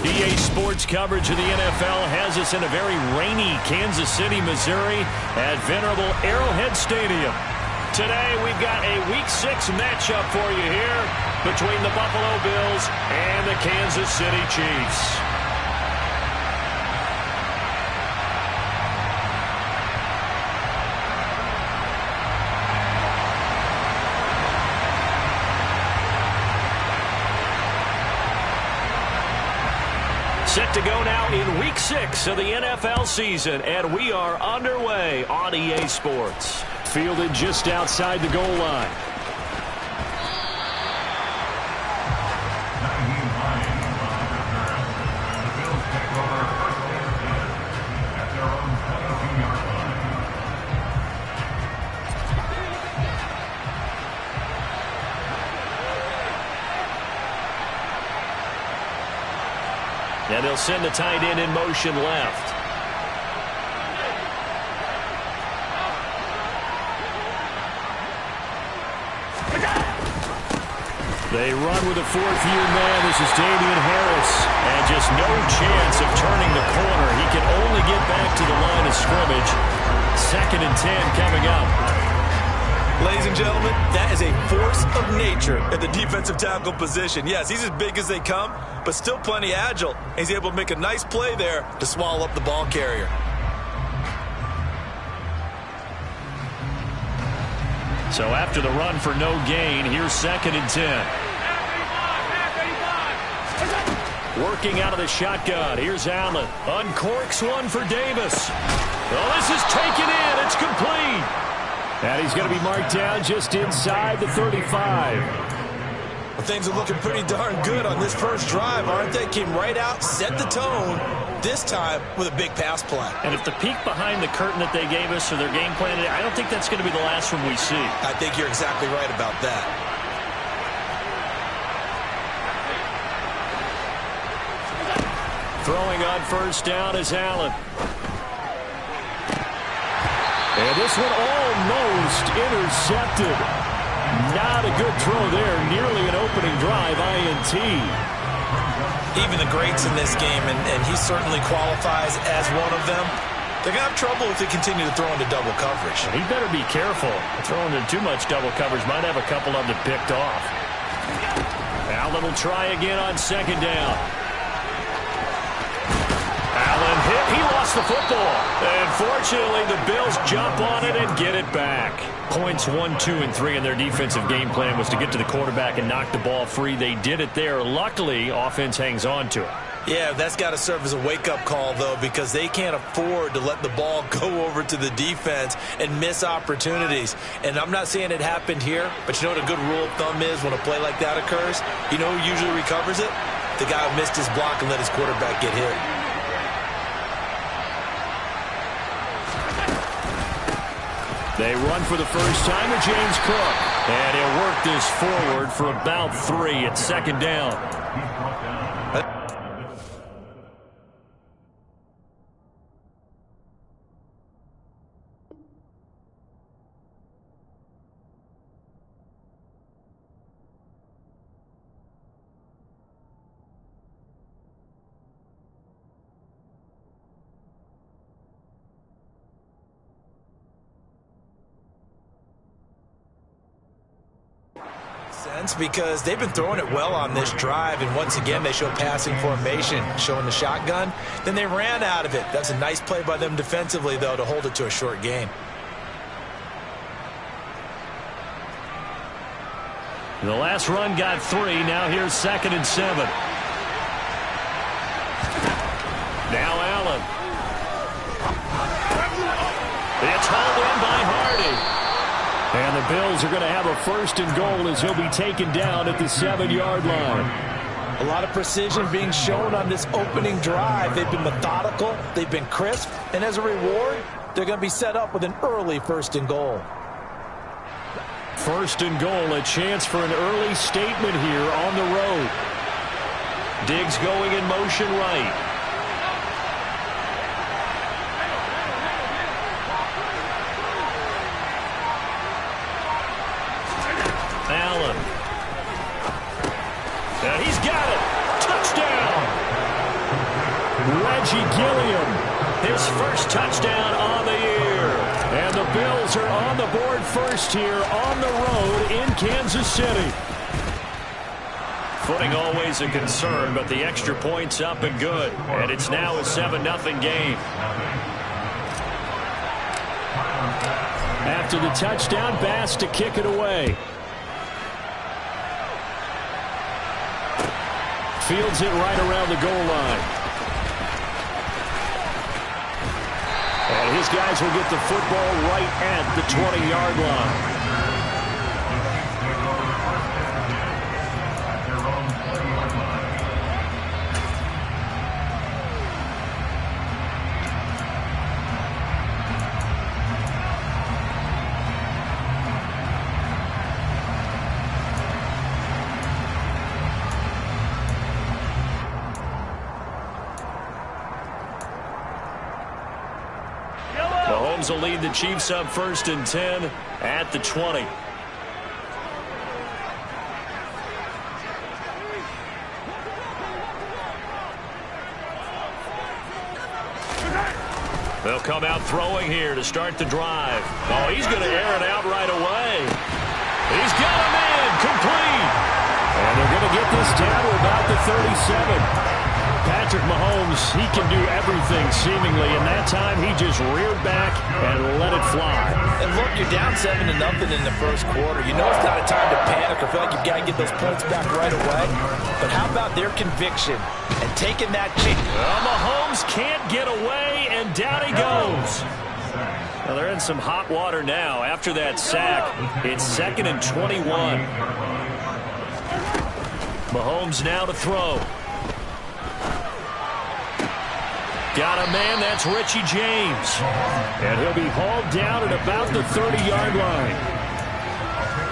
EA Sports coverage of the NFL has us in a very rainy Kansas City, Missouri at venerable Arrowhead Stadium. Today we've got a Week 6 matchup for you here between the Buffalo Bills and the Kansas City Chiefs. Set to go now in Week 6 of the NFL season, and we are underway on EA Sports. Fielded just outside the goal line. And they'll send the tight end in motion left. They run with a fourth-year man. This is Damian Harris. And just no chance of turning the corner. He can only get back to the line of scrimmage. 2nd and 10 coming up. Ladies and gentlemen, that is a force of nature at the defensive tackle position. Yes, he's as big as they come, but still plenty agile. He's able to make a nice play there to swallow up the ball carrier. So after the run for no gain, here's 2nd and 10. Working out of the shotgun. Here's Allen. Uncorks one for Davis. Well, this is taken in. It's complete. And he's going to be marked down just inside the 35. Well, things are looking pretty darn good on this first drive, aren't they? Came right out, set the tone, this time with a big pass play. And if the peek behind the curtain that they gave us or their game plan, I don't think that's going to be the last one we see. I think you're exactly right about that. Throwing on first down is Allen. And this one almost intercepted. Not a good throw there. Nearly an opening drive, INT. Even the greats in this game, and he certainly qualifies as one of them, they're going to have trouble if they continue to throw into double coverage. He better be careful. Throwing into too much double coverage might have a couple of them picked off. Allen will try again on 2nd down. Allen hit. He lost the football. And fortunately, the Bills jump on it and get it back. Points 1, 2, and 3 in their defensive game plan was to get to the quarterback and knock the ball free. They did it there. Luckily, offense hangs on to it. Yeah, that's got to serve as a wake-up call, though, because they can't afford to let the ball go over to the defense and miss opportunities. And I'm not saying it happened here, but you know what a good rule of thumb is when a play like that occurs? You know who usually recovers it? The guy who missed his block and let his quarterback get hit. They run for the first time with James Cook. And he'll work this forward for about 3 at 2nd down. Because they've been throwing it well on this drive, and once again they show passing formation, showing the shotgun. Then they ran out of it. That's a nice play by them defensively, though, to hold it to a short gain. The last run got 3. Now here's 2nd and 7. Now Allen. It's hauled in by Hardy. And the Bills are going to have a 1st and goal as he'll be taken down at the 7-yard line. A lot of precision being shown on this opening drive. They've been methodical, they've been crisp, and as a reward, they're going to be set up with an early 1st and goal. 1st and goal, a chance for an early statement here on the road. Diggs going in motion right. Allen. And he's got it. Touchdown. Reggie Gilliam, his first touchdown on the year. And the Bills are on the board first here on the road in Kansas City. Footing always a concern, but the extra point's up and good. And it's now a 7-0 game. After the touchdown, Bass to kick it away. Fields it right around the goal line. And his guys will get the football right at the 20-yard line. Mahomes will lead the Chiefs up 1st and 10 at the 20. They'll come out throwing here to start the drive. Oh, he's going to air it out right away. He's got a man complete. And they're going to get this down to about the 37. Patrick Mahomes, he can do everything seemingly, and that time he just reared back and let it fly. And look, you're down 7-0 in the first quarter. You know it's not a time to panic or feel like you've got to get those points back right away. But how about their conviction and taking that chance? Well, Mahomes can't get away, and down he goes. Well, they're in some hot water now. After that sack, it's 2nd and 21. Mahomes now to throw. Got a man, that's Richie James. And he'll be hauled down at about the 30-yard line.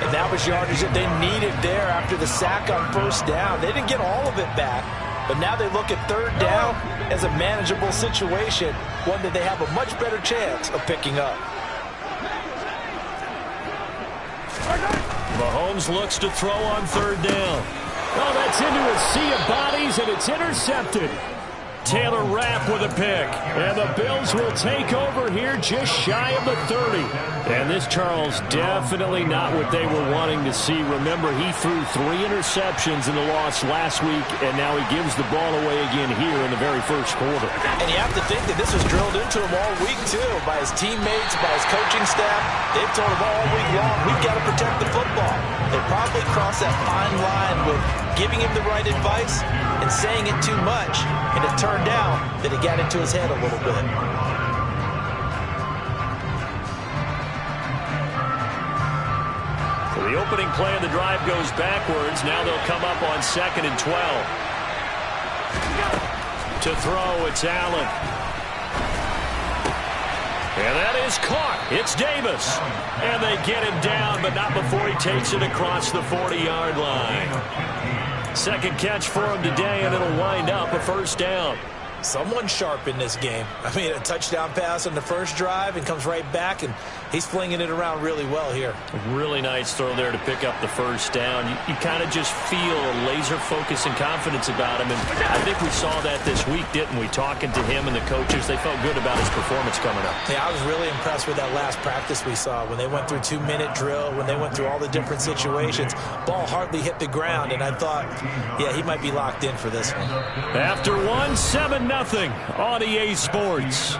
And that was yardage that they needed there after the sack on 1st down. They didn't get all of it back, but now they look at 3rd down as a manageable situation, one that they have a much better chance of picking up. Mahomes looks to throw on 3rd down. Oh, that's into a sea of bodies, and it's intercepted. Taylor Rapp with a pick. And the Bills will take over here just shy of the 30. And this, Charles, definitely not what they were wanting to see. Remember, he threw 3 interceptions in the loss last week, and now he gives the ball away again here in the very first quarter. And you have to think that this was drilled into him all week, too, by his teammates, by his coaching staff. They've told him all week long, we've got to protect the football. They probably crossed that fine line with giving him the right advice and saying it too much, and it turned out that it got into his head a little bit. So the opening play of the drive goes backwards. Now they'll come up on 2nd and 12. To throw, it's Allen. And that is caught. It's Davis. And they get him down, but not before he takes it across the 40-yard line. 2nd catch for him today, and it'll wind up a 1st down. Someone sharp in this game. I mean, a touchdown pass on the first drive and comes right back, and he's flinging it around really well here. Really nice throw there to pick up the 1st down. You kind of just feel a laser focus and confidence about him, and I think we saw that this week, didn't we? Talking to him and the coaches, they felt good about his performance coming up. Yeah, I was really impressed with that last practice we saw when they went through 2-minute drill, when they went through all the different situations. Ball hardly hit the ground, and I thought, yeah, he might be locked in for this one. After 7-0 on EA Sports.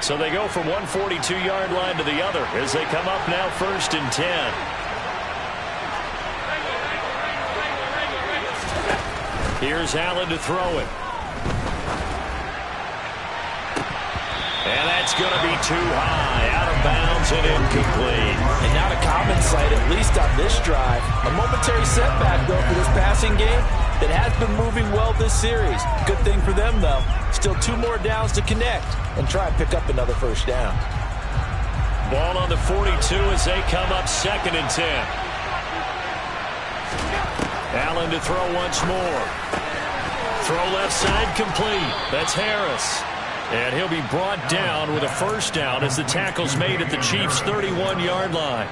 So they go from one 42-yard line to the other as they come up now 1st and 10. Here's Allen to throw it. And that's going to be too high, out of bounds and incomplete. And not a common sight, at least on this drive. A momentary setback, though, for this passing game that has been moving well this series. Good thing for them, though. Still 2 more downs to connect and try and pick up another 1st down. Ball on the 42 as they come up 2nd and 10. Allen to throw once more. Throw left side complete. That's Harris. And he'll be brought down with a first down as the tackle's made at the Chiefs' 31-yard line.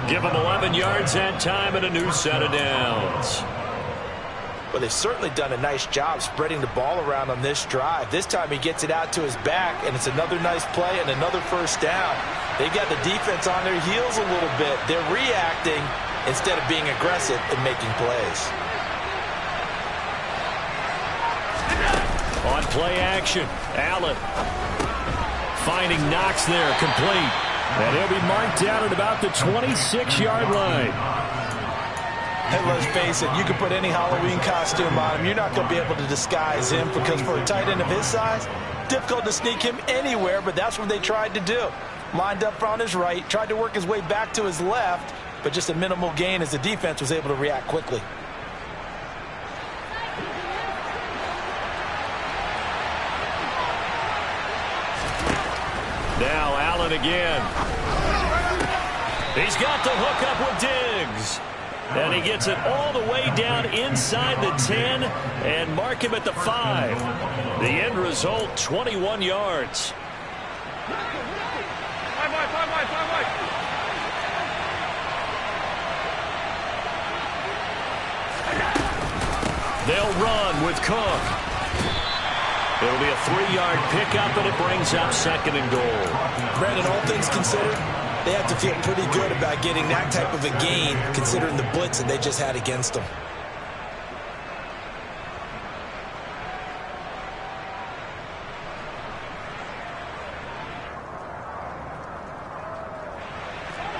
Give them 11 yards that time and a new set of downs. Well, they've certainly done a nice job spreading the ball around on this drive. This time he gets it out to his back, and it's another nice play and another first down. They've got the defense on their heels a little bit. They're reacting instead of being aggressive and making plays. On play action, Allen finding Knox there, complete. And he'll be marked down at about the 26-yard line. And let's face it, you can put any Halloween costume on him. You're not going to be able to disguise him because for a tight end of his size, difficult to sneak him anywhere, but that's what they tried to do. Lined up on his right, tried to work his way back to his left, but just a minimal gain as the defense was able to react quickly. Now Allen again. He's got the hook up with Diggs. And he gets it all the way down inside the 10 and mark him at the 5. The end result, 21 yards. They'll run with Cook. It'll be a 3-yard pickup, and it brings up 2nd and goal. Brandon, all things considered, they have to feel pretty good about getting that type of a gain, considering the blitz that they just had against them.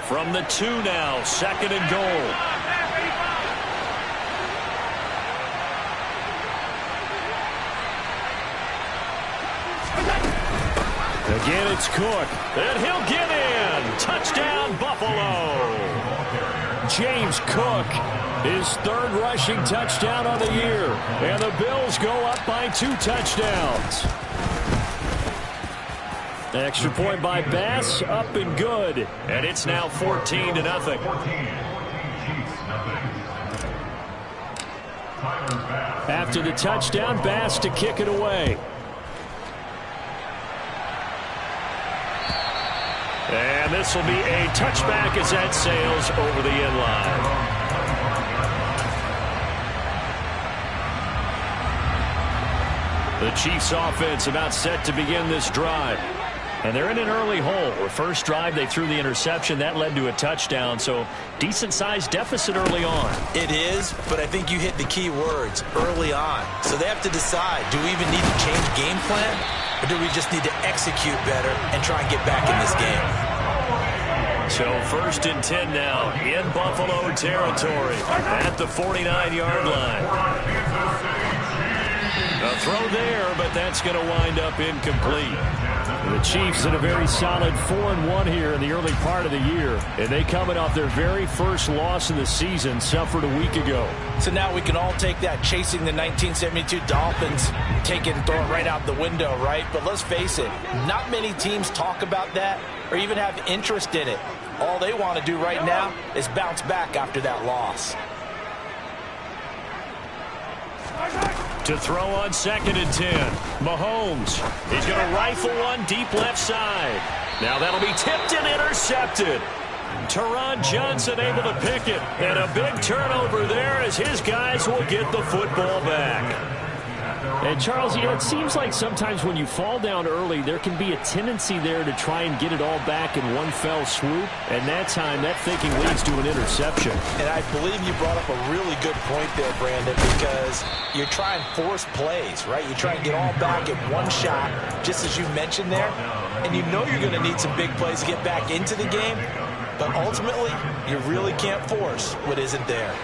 From the 2 now, 2nd and goal. Again, it's Cook, and he'll get in. Touchdown, Buffalo. James Cook, his 3rd rushing touchdown of the year. And the Bills go up by 2 touchdowns. Extra point by Bass, up and good. And it's now 14-0. After the touchdown, Bass to kick it away. And this will be a touchback as that sails over the end line. The Chiefs offense about set to begin this drive. And they're in an early hole. The first drive, they threw the interception. That led to a touchdown, so decent-sized deficit early on. It is, but I think you hit the key words, early on. So they have to decide, do we even need to change game plan, or do we just need to execute better and try and get back in this game? So 1st and 10 now in Buffalo territory at the 49-yard line. A throw there, but that's going to wind up incomplete. The Chiefs in a very solid 4-1 here in the early part of the year. And they coming off their very first loss of the season, suffered a week ago. So now we can all take that chasing the 1972 Dolphins, take it and throw it right out the window, right? But let's face it, not many teams talk about that or even have interest in it. All they want to do right now is bounce back after that loss. To throw on 2nd and 10. Mahomes. He's going to rifle one deep left side. Now that'll be tipped and intercepted. Teron Johnson able to pick it. And a big turnover there as his guys will get the football back. And, Charles, you know, it seems like sometimes when you fall down early, there can be a tendency there to try and get it all back in one fell swoop. And that time, that thinking leads to an interception. And I believe you brought up a really good point there, Brandon, because you're trying to force plays, right? You try and get all back in one shot, just as you mentioned there. And you know you're going to need some big plays to get back into the game. But ultimately, you really can't force what isn't there.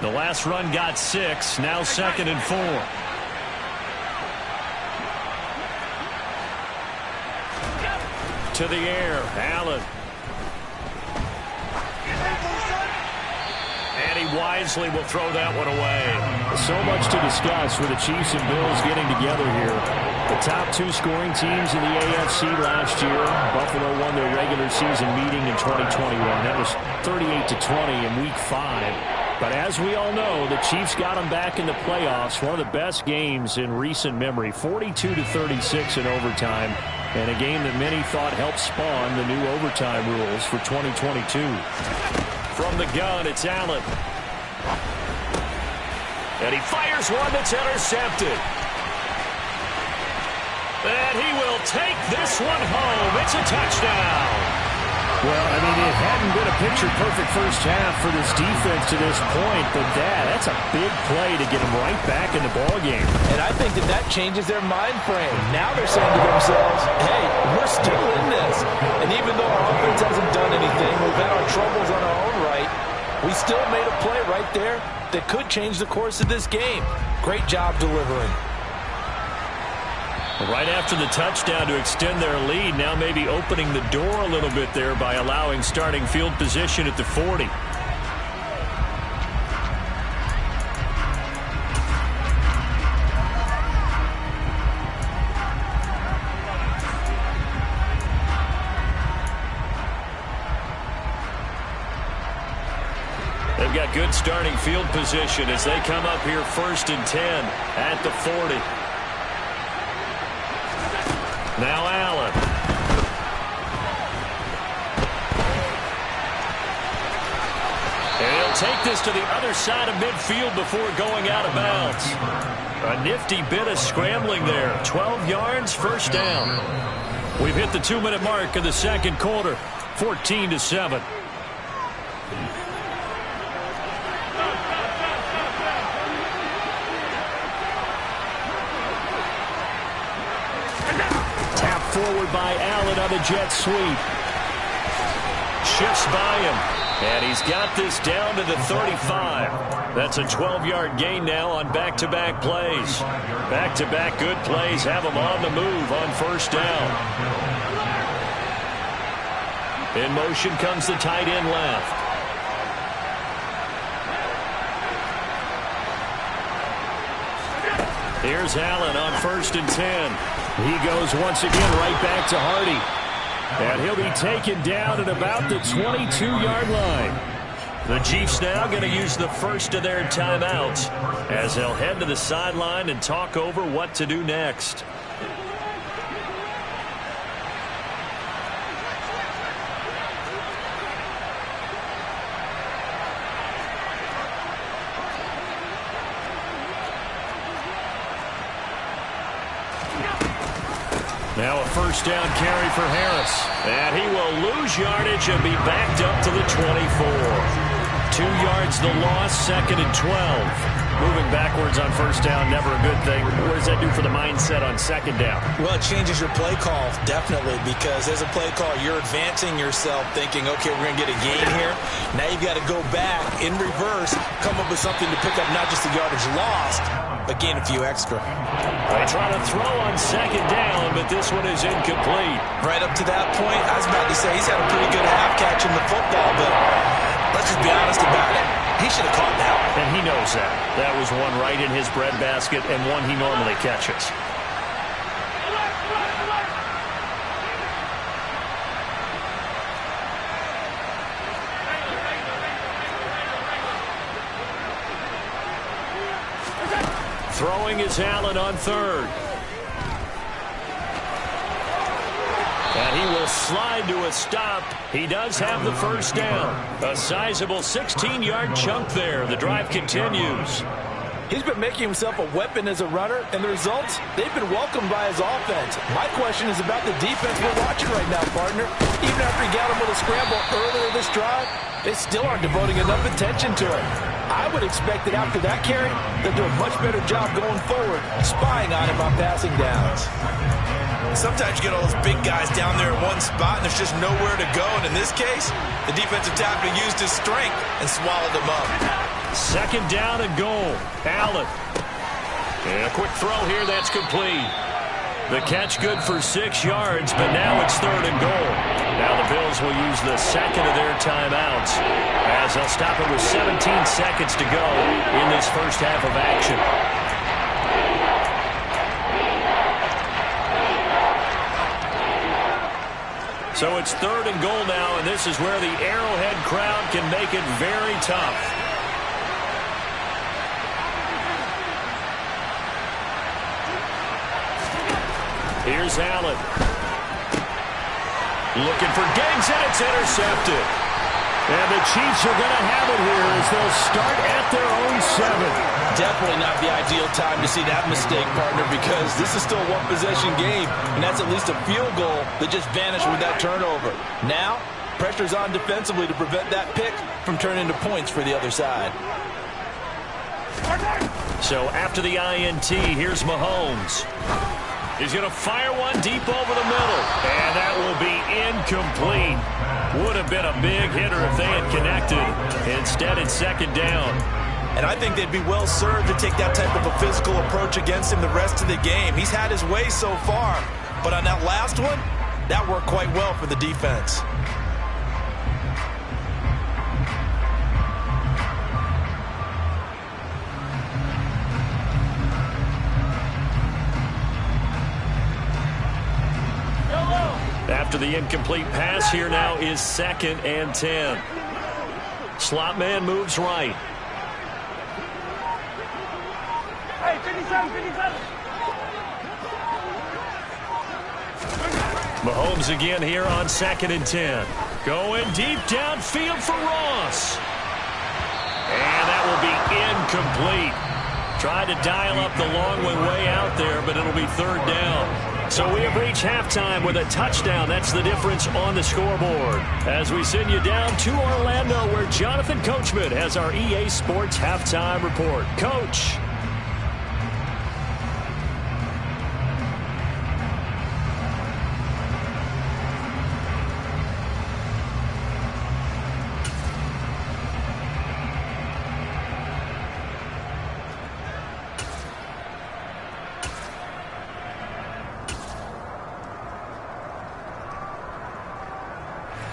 The last run got 6, now 2nd and 4. To the air, Allen. And he wisely will throw that one away. So much to discuss with the Chiefs and Bills getting together here. The top 2 scoring teams in the AFC last year. Buffalo won their regular season meeting in 2021. That was 38-20 in Week 5. But as we all know, the Chiefs got them back in the playoffs. One of the best games in recent memory. 42-36 in overtime. And a game that many thought helped spawn the new overtime rules for 2022. From the gun, it's Allen. And he fires one that's intercepted. And he will take this one home. It's a touchdown. Well, I mean, it hadn't been a picture-perfect first half for this defense to this point, but that's a big play to get them right back in the ballgame. And I think that changes their mind frame. Now they're saying to themselves, hey, we're still in this. And even though our offense hasn't done anything, we've had our troubles on our own right, we still made a play right there that could change the course of this game. Great job delivering. Right after the touchdown to extend their lead, now maybe opening the door a little bit there by allowing starting field position at the 40. They've got good starting field position as they come up here 1st and 10 at the 40. Now Allen. And he'll take this to the other side of midfield before going out of bounds. A nifty bit of scrambling there. 12 yards, first down. We've hit the 2-minute mark of the second quarter. 14-7. Forward by Allen on the jet sweep. Shifts by him. And he's got this down to the 35. That's a 12-yard gain now on back-to-back plays. Back-to-back good plays have him on the move on first down. In motion comes the tight end left. Here's Allen on 1st and 10. He goes once again right back to Hardy. And he'll be taken down at about the 22-yard line. The Chiefs now going to use the first of their timeouts as they'll head to the sideline and talk over what to do next. Now a first down carry for Harris. And he will lose yardage and be backed up to the 24. 2 yards the loss, 2nd and 12. Moving backwards on first down, never a good thing. What does that do for the mindset on second down? Well, it changes your play call, definitely, because as a play call, you're advancing yourself thinking, okay, we're going to get a gain here. Now you've got to go back in reverse, come up with something to pick up not just the yardage lost, but gain a few extra. They try to throw on second down, but this one is incomplete. Right up to that point, I was about to say he's had a pretty good half catching the football, but let's just be honest about it. He should have caught that one. And he knows that. That was one right in his breadbasket and one he normally catches. Throwing is Allen on 3rd. And he will slide to a stop. He does have the first down. A sizable 16-yard chunk there. The drive continues. He's been making himself a weapon as a runner, and the results, they've been welcomed by his offense. My question is about the defense we're watching right now, partner. Even after he got him with a scramble earlier this drive, they still aren't devoting enough attention to it. I would expect that after that carry, they'll do a much better job going forward, spying on him on passing downs. Sometimes you get all those big guys down there in one spot, and there's just nowhere to go. And in this case, the defensive tackle used his strength and swallowed them up. Second down and goal. Allen. And a quick throw here. That's complete. The catch good for 6 yards, but now it's 3rd and goal. Now the Bills will use the second of their timeouts as they'll stop it with 17 seconds to go in this first half of action. So it's 3rd and goal now, and this is where the Arrowhead crowd can make it very tough. Here's Allen. Looking for Diggs, and it's intercepted. And the Chiefs are going to have it here as they'll start at their own 7. Definitely not the ideal time to see that mistake, partner, because this is still a one-possession game, and that's at least a field goal that just vanished with that turnover. Now, pressure's on defensively to prevent that pick from turning into points for the other side. So after the INT, here's Mahomes. He's going to fire one deep over the middle, and that will be incomplete. Would have been a big hitter if they had connected. Instead, it's second down. And I think they'd be well served to take that type of a physical approach against him the rest of the game. He's had his way so far, but on that last one, that worked quite well for the defense. After the incomplete pass, here now is 2nd and 10. Slot man moves right. Mahomes again here on 2nd and 10. Going deep downfield for Ross. And that will be incomplete. Tried to dial up the long way out there, but it'll be 3rd down. So we have reached halftime with a touchdown. That's the difference on the scoreboard. As we send you down to Orlando, where Jonathan Coachman has our EA Sports halftime report. Coach.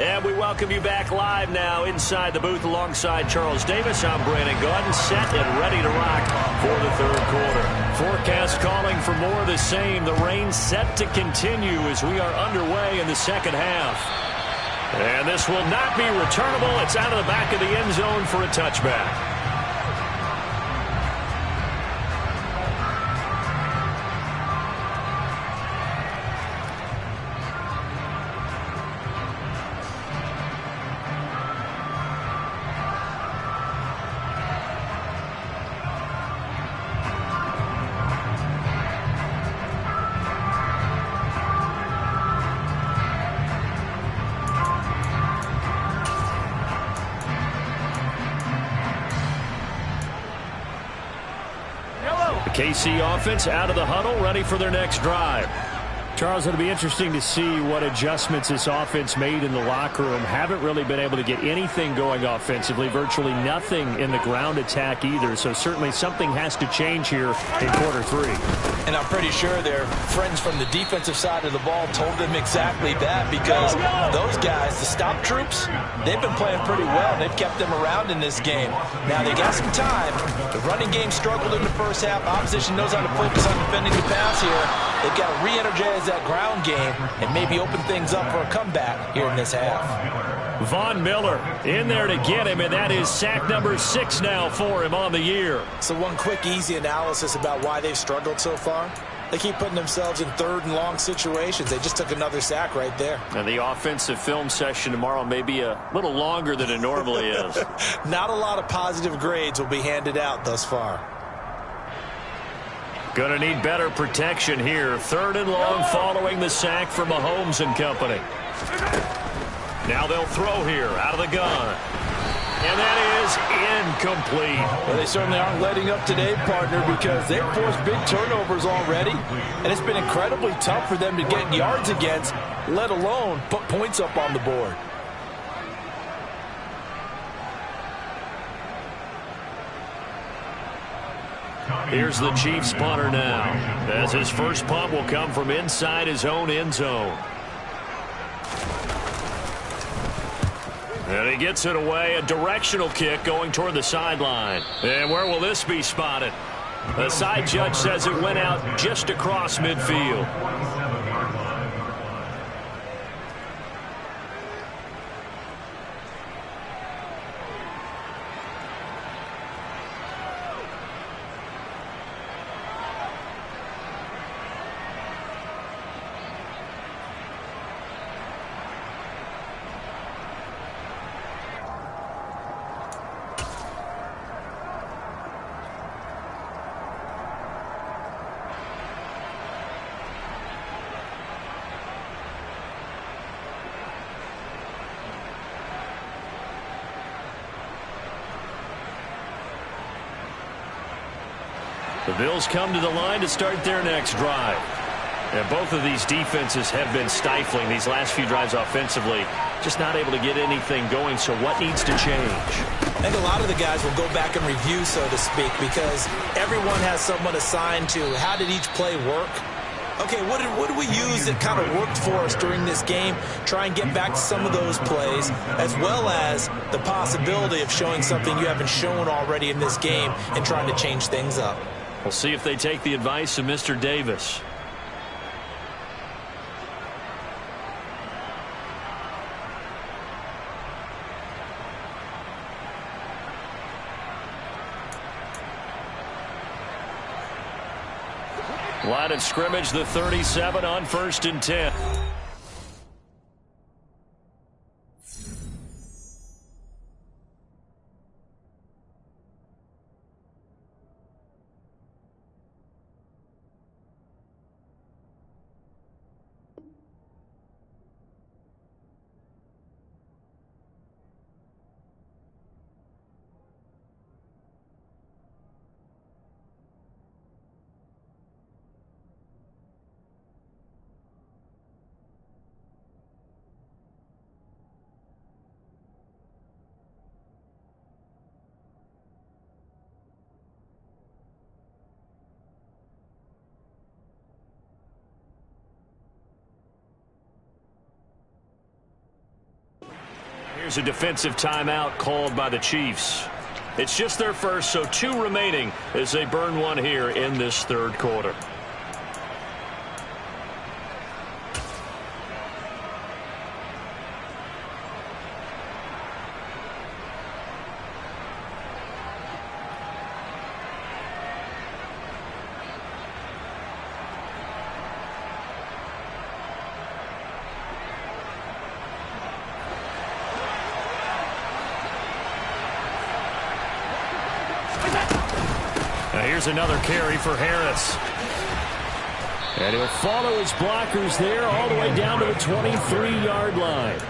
And we welcome you back live now inside the booth alongside Charles Davis. I'm Brandon Gaudin, set and ready to rock for the 3rd quarter. Forecast calling for more of the same. The rain set to continue as we are underway in the 2nd half. And this will not be returnable. It's out of the back of the end zone for a touchback. KC offense out of the huddle, ready for their next drive. Charles, it'll be interesting to see what adjustments this offense made in the locker room. Haven't really been able to get anything going offensively, virtually nothing in the ground attack either. So certainly something has to change here in quarter 3. And I'm pretty sure their friends from the defensive side of the ball told them exactly that, because those guys, the stop troops, they've been playing pretty well. They've kept them around in this game. Now they got some time. The running game struggled in the first half. Opposition knows how to focus on defending the pass here. They've got to re-energize that ground game and maybe open things up for a comeback here in this half. Von Miller in there to get him, and that is sack number 6 now for him on the year. So one quick, easy analysis about why they've struggled so far. They keep putting themselves in 3rd and long situations. They just took another sack right there. And the offensive film session tomorrow may be a little longer than it normally is. Not a lot of positive grades will be handed out thus far. Going to need better protection here. 3rd and long following the sack from Mahomes and company. Now they'll throw here out of the gun. And that is incomplete. Well, they certainly aren't letting up today, partner, because they've forced big turnovers already. And it's been incredibly tough for them to get yards against, let alone put points up on the board. Here's the Chiefs punter now, as his first punt will come from inside his own end zone. And he gets it away, a directional kick going toward the sideline. And where will this be spotted? The side judge says it went out just across midfield. The Bills come to the line to start their next drive. And both of these defenses have been stifling these last few drives offensively. Just not able to get anything going, so what needs to change? I think a lot of the guys will go back and review, so to speak, because everyone has someone assigned to how did each play work. Okay, what did we use that kind of worked for us during this game? Try and get back to some of those plays, as well as the possibility of showing something you haven't shown already in this game and trying to change things up. We'll see if they take the advice of Mr. Davis. Line of scrimmage, the 37 on 1st and 10. Here's a defensive timeout called by the Chiefs. It's just their first, so 2 remaining as they burn one here in this 3rd quarter. Here's another carry for Harris. And he'll follow his blockers there all the way down to the 23-yard line.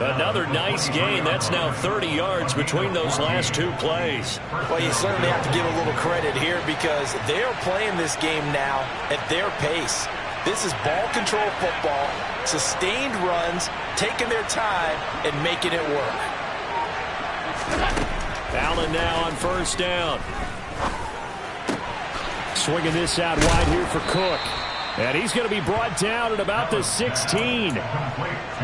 Another nice gain. That's now 30 yards between those last 2 plays. Well, you certainly have to give a little credit here because they're playing this game now at their pace. This is ball control football, sustained runs, taking their time and making it work. Allen now on 1st down. Swinging this out wide here for Cook. And he's going to be brought down at about the 16.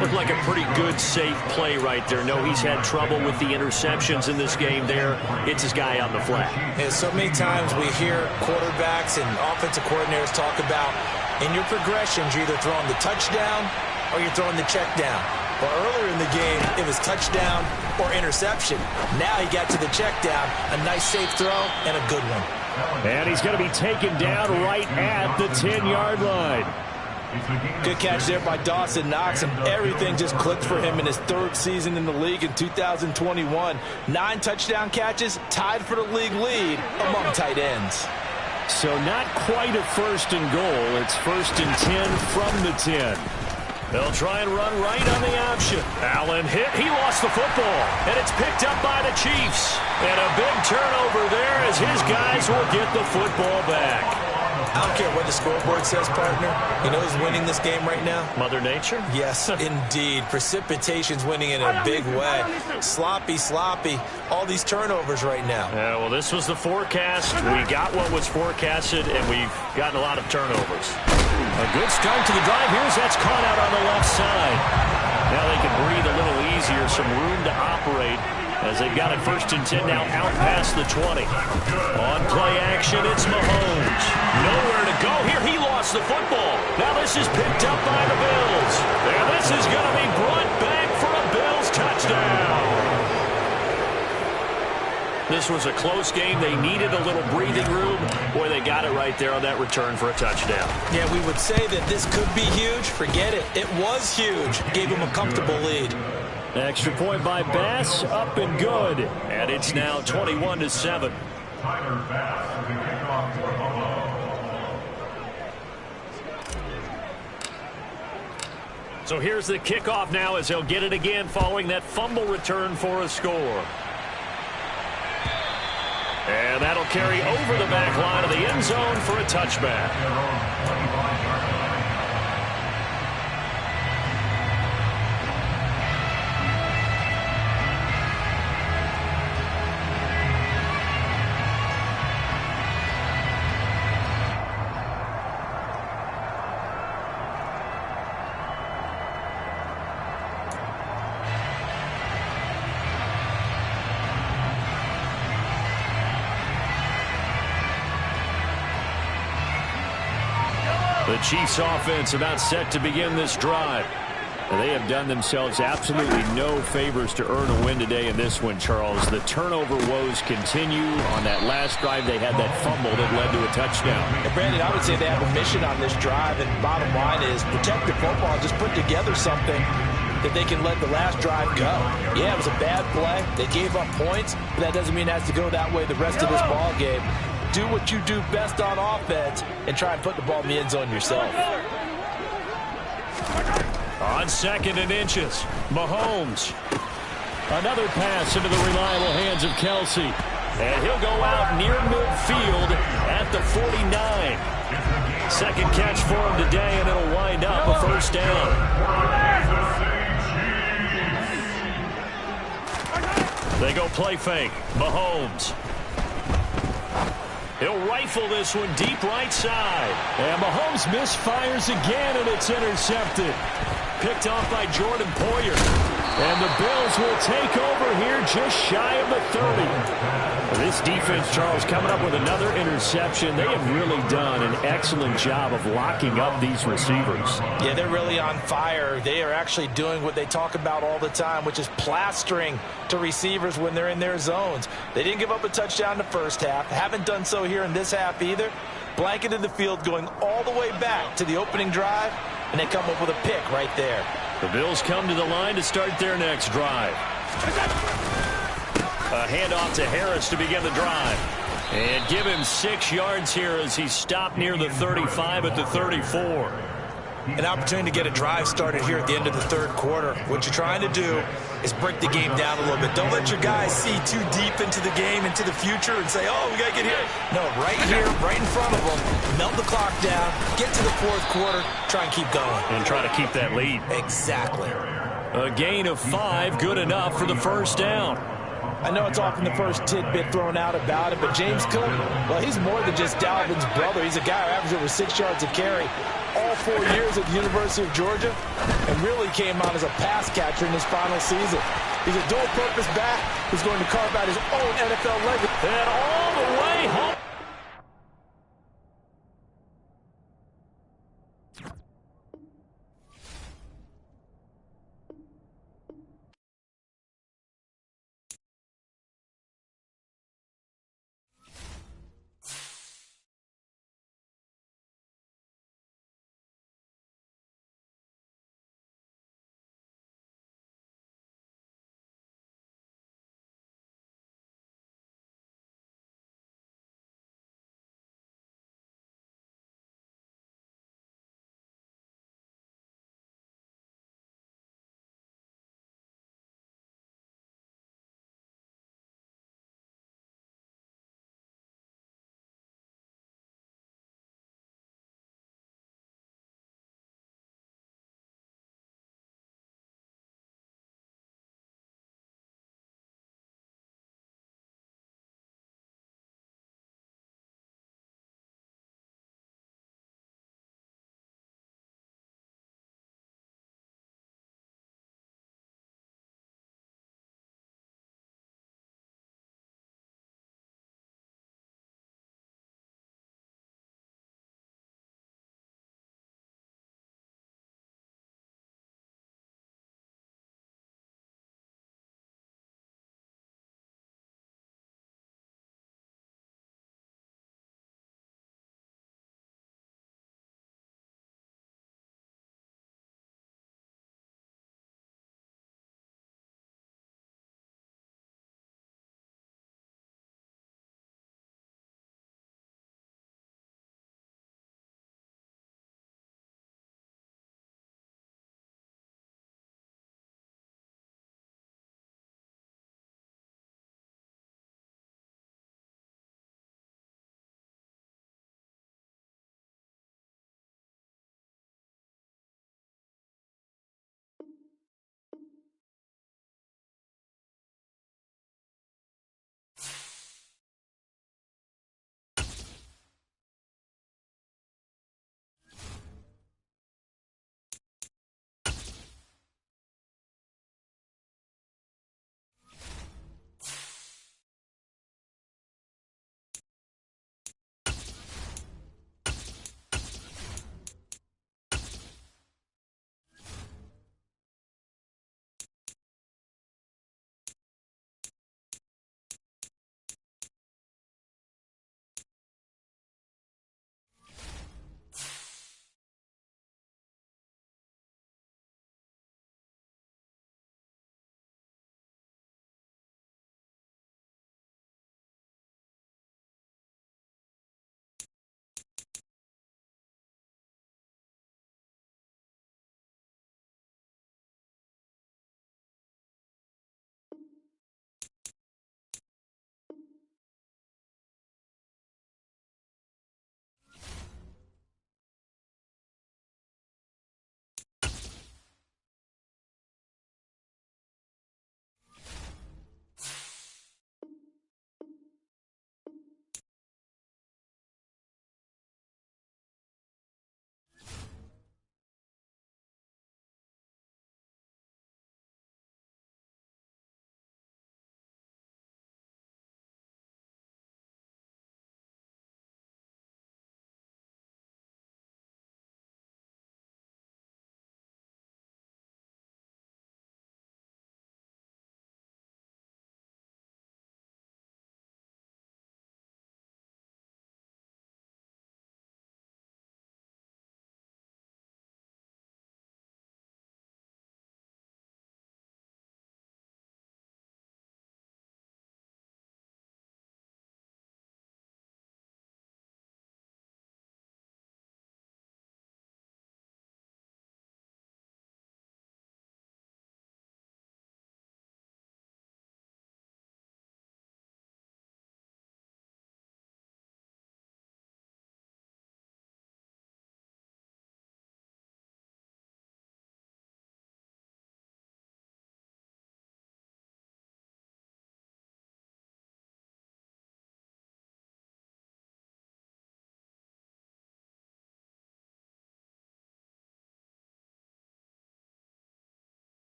Looked like a pretty good, safe play right there. No, he's had trouble with the interceptions in this game there. It's his guy on the flat. And so many times we hear quarterbacks and offensive coordinators talk about in your progressions, you're either throwing the touchdown or you're throwing the check down. Well, earlier in the game, it was touchdown or interception. Now he got to the check down, a nice safe throw and a good one. And he's going to be taken down right at the 10-yard line. Good catch there by Dawson Knox, and everything just clicked for him in his 3rd season in the league in 2021. 9 touchdown catches, tied for the league lead among tight ends. So not quite a 1st and goal. It's 1st and 10 from the 10. They'll try and run right on the option. Allen hit. He lost the football. And it's picked up by the Chiefs. And a big turnover there as his guys will get the football back. I don't care what the scoreboard says, partner. You know who's winning this game right now? Mother Nature? Yes, indeed. Precipitation's winning in a big way. Sloppy. All these turnovers right now. Yeah, well, this was the forecast. We got what was forecasted, and we've gotten a lot of turnovers. A good start to the drive. That's caught out on the left side. Now they can breathe a little easier. Some room to operate as they've got it 1st and 10 now out past the 20. On play action, it's Mahomes. Nowhere to go here. He lost the football. Now this is picked up by the Bills. And this is going to be brought back for a Bills touchdown. This was a close game. They needed a little breathing room. Boy, they got it right there on that return for a touchdown. Yeah, we would say that this could be huge. Forget it. It was huge. Gave him a comfortable lead. Extra point by Bass, up and good. And it's now 21-7. So here's the kickoff now as they'll get it again following that fumble return for a score. And that'll carry over the back line of the end zone for a touchback. The Chiefs offense about set to begin this drive. They have done themselves absolutely no favors to earn a win today in this one, Charles. The turnover woes continue. On that last drive, they had that fumble that led to a touchdown. And Brandon, I would say they have a mission on this drive, and bottom line is protect the football. Just put together something that they can let the last drive go. Yeah, it was a bad play. They gave up points, but that doesn't mean it has to go that way the rest of this ball game. Do what you do best on offense and try and put the ball in the end zone yourself. On 2nd and inches, Mahomes. Another pass into the reliable hands of Kelsey. And he'll go out near midfield at the 49. Second catch for him today, and it'll wind up a first down. They go play fake. Mahomes. He'll rifle this one deep right side. And Mahomes misfires again, and it's intercepted. Picked off by Jordan Poyer. And the Bills will take over here just shy of the 30. This defense, Charles, coming up with another interception. They have really done an excellent job of locking up these receivers. Yeah, they're really on fire. They are actually doing what they talk about all the time, which is plastering to receivers when they're in their zones. They didn't give up a touchdown in the first half. Haven't done so here in this half either. Blanketed the field going all the way back to the opening drive, and they come up with a pick right there. The Bills come to the line to start their next drive. A handoff to Harris to begin the drive. And give him 6 yards here as he's stopped near the 35 at the 34. An opportunity to get a drive started here at the end of the third quarter. What you're trying to do is break the game down a little bit. Don't let your guys see too deep into the game, into the future, and say, oh, we got to get here. No, right here, right in front of them. Melt the clock down, get to the fourth quarter, try and keep going. And try to keep that lead. Exactly. A gain of 5, good enough for the first down. I know it's often the first tidbit thrown out about it, but James Cook, well, he's more than just Dalvin's brother. He's a guy who averages over 6 yards a carry all 4 years at the University of Georgia and really came on as a pass catcher in his final season. He's a dual-purpose back who's going to carve out his own NFL legacy. And all the way home.